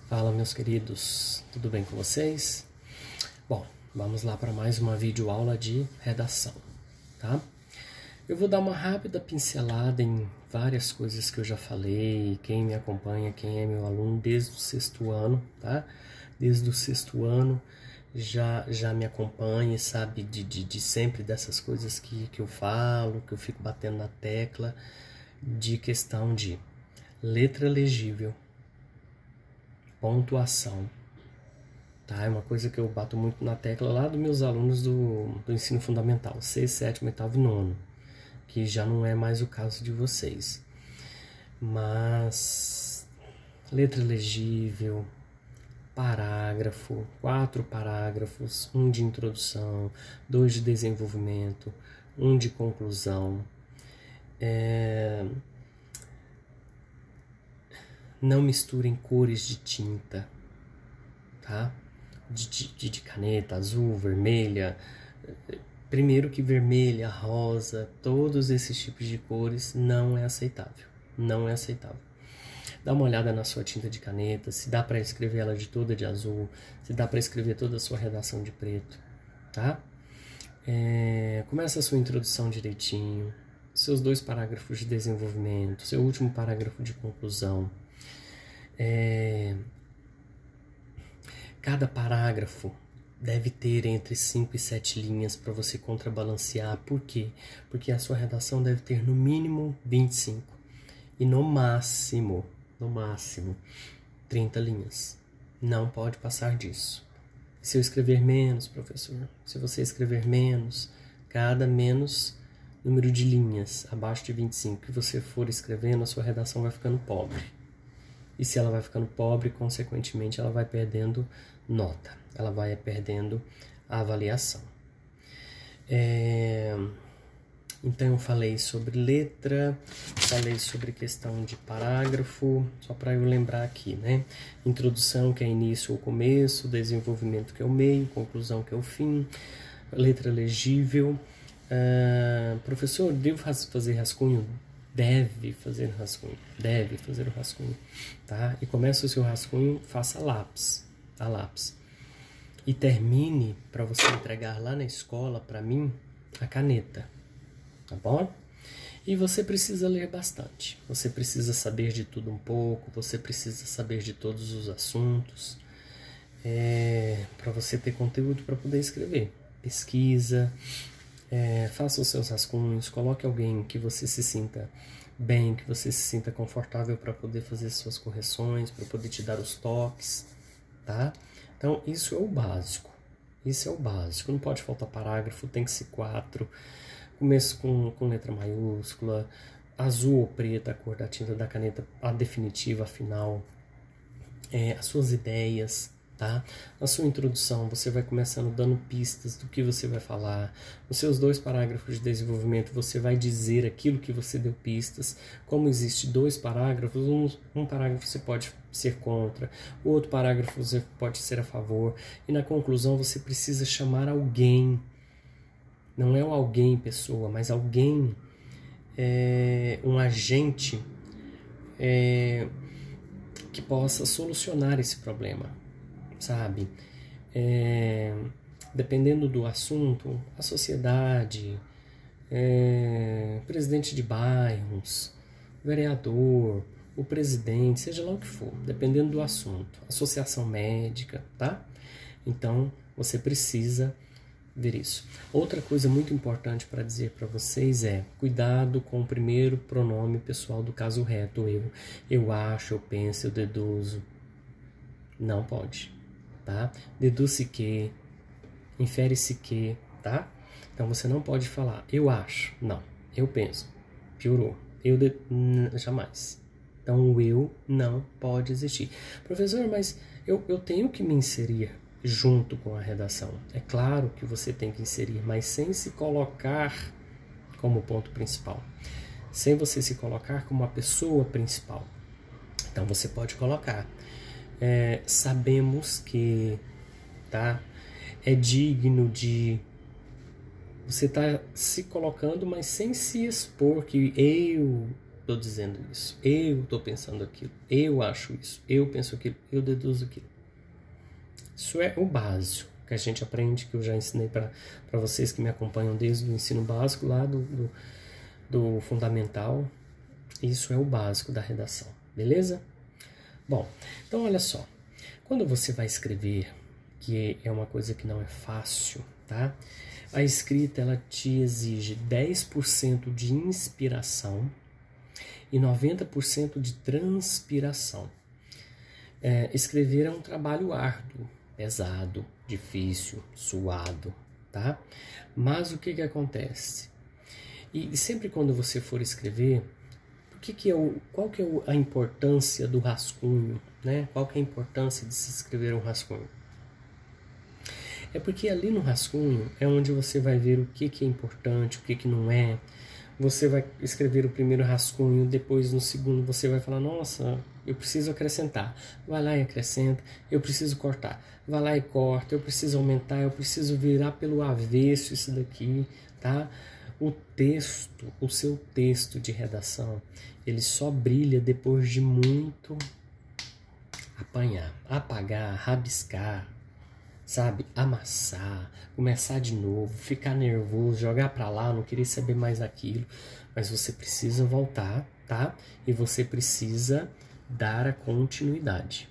Fala, meus queridos, tudo bem com vocês? Bom, vamos lá para mais uma videoaula de redação, tá? Eu vou dar uma rápida pincelada em várias coisas que eu já falei. Quem me acompanha, quem é meu aluno desde o sexto ano, tá? Desde o sexto ano já me acompanha e sabe de sempre dessas coisas que eu falo, que eu fico batendo na tecla, de questão de letra legível, pontuação, tá? É uma coisa que eu bato muito na tecla lá dos meus alunos do ensino fundamental, 6, 7, 8 e 9, que já não é mais o caso de vocês. Mas letra legível, parágrafo, 4 parágrafos, 1 de introdução, 2 de desenvolvimento, 1 de conclusão. Não misturem cores de tinta, tá? De caneta, azul, vermelha. Primeiro que vermelha, rosa, todos esses tipos de cores não é aceitável. Não é aceitável. Dá uma olhada na sua tinta de caneta, se dá para escrever ela de toda de azul, se dá para escrever toda a sua redação de preto, tá? Começa a sua introdução direitinho, seus 2 parágrafos de desenvolvimento, seu último parágrafo de conclusão. Cada parágrafo deve ter entre 5 e 7 linhas para você contrabalancear. Por quê? Porque a sua redação deve ter no mínimo 25 e no máximo 30 linhas. Não pode passar disso. Se eu escrever menos, professor, se você escrever menos, cada menos número de linhas abaixo de 25 que você for escrevendo, a sua redação vai ficando pobre. E se ela vai ficando pobre, consequentemente, ela vai perdendo nota. Ela vai perdendo a avaliação. Então, eu falei sobre letra, falei sobre questão de parágrafo, só para eu lembrar aqui, né? Introdução, que é início ou começo, desenvolvimento, que é o meio, conclusão, que é o fim, letra legível. Professor, devo fazer rascunho? Deve fazer o rascunho, tá? E começa o seu rascunho, faça lápis, a lápis. E termine, para você entregar lá na escola, para mim, a caneta, tá bom? E você precisa ler bastante, você precisa saber de tudo um pouco, você precisa saber de todos os assuntos, para você ter conteúdo para poder escrever. Pesquisa, faça os seus rascunhos, coloque alguém que você se sinta bem, que você se sinta confortável para poder fazer suas correções, para poder te dar os toques, tá? Então, isso é o básico. Não pode faltar parágrafo, tem que ser 4. Começo com letra maiúscula, azul ou preta, a cor da tinta da caneta, a definitiva, a final, as suas ideias, tá? Na sua introdução, você vai começando dando pistas do que você vai falar. Nos seus 2 parágrafos de desenvolvimento, você vai dizer aquilo que você deu pistas. Como existe 2 parágrafos, um parágrafo você pode ser contra, o outro parágrafo você pode ser a favor. E na conclusão, você precisa chamar alguém. Não é um alguém, pessoa, mas alguém, um agente que possa solucionar esse problema. Sabe, dependendo do assunto, a sociedade, presidente de bairros, vereador, o presidente, seja lá o que for, dependendo do assunto, associação médica, tá? Então, você precisa ver isso. Outra coisa muito importante para dizer para vocês cuidado com o primeiro pronome pessoal do caso reto, eu acho, eu penso, eu deduzo. Não pode, tá? Deduz-se que, infere-se que, tá? Então você não pode falar eu acho, não, eu penso, piorou, jamais. Então o eu não pode existir. Professor, mas eu tenho que me inserir junto com a redação. É claro que você tem que inserir, mas sem se colocar como ponto principal, sem você se colocar como a pessoa principal. Então você pode colocar sabemos que, tá? É digno de... Você está se colocando, mas sem se expor que eu estou dizendo isso, eu estou pensando aquilo, eu acho isso, eu penso aquilo, eu deduzo aquilo. Isso é o básico que a gente aprende, que eu já ensinei para vocês que me acompanham desde o ensino básico, lá do fundamental. Isso é o básico da redação, beleza? Bom, então olha só, quando você vai escrever, que é uma coisa que não é fácil, tá? A escrita, ela te exige 10% de inspiração e 90% de transpiração. Escrever é um trabalho árduo, pesado, difícil, suado, tá? Mas o que acontece? E sempre quando você for escrever, qual que é a importância do rascunho, né? Qual que é a importância de se escrever um rascunho? É porque ali no rascunho é onde você vai ver o que é importante, o que não é. Você vai escrever o primeiro rascunho, depois no segundo você vai falar, nossa, eu preciso acrescentar. Vai lá e acrescenta. Eu preciso cortar. Vai lá e corta. Eu preciso aumentar. Eu preciso virar pelo avesso isso daqui, tá? O texto, o seu texto de redação, ele só brilha depois de muito apanhar, apagar, rabiscar, sabe? Amassar, começar de novo, ficar nervoso, jogar pra lá, não querer saber mais daquilo. Mas você precisa voltar, tá? E você precisa dar a continuidade.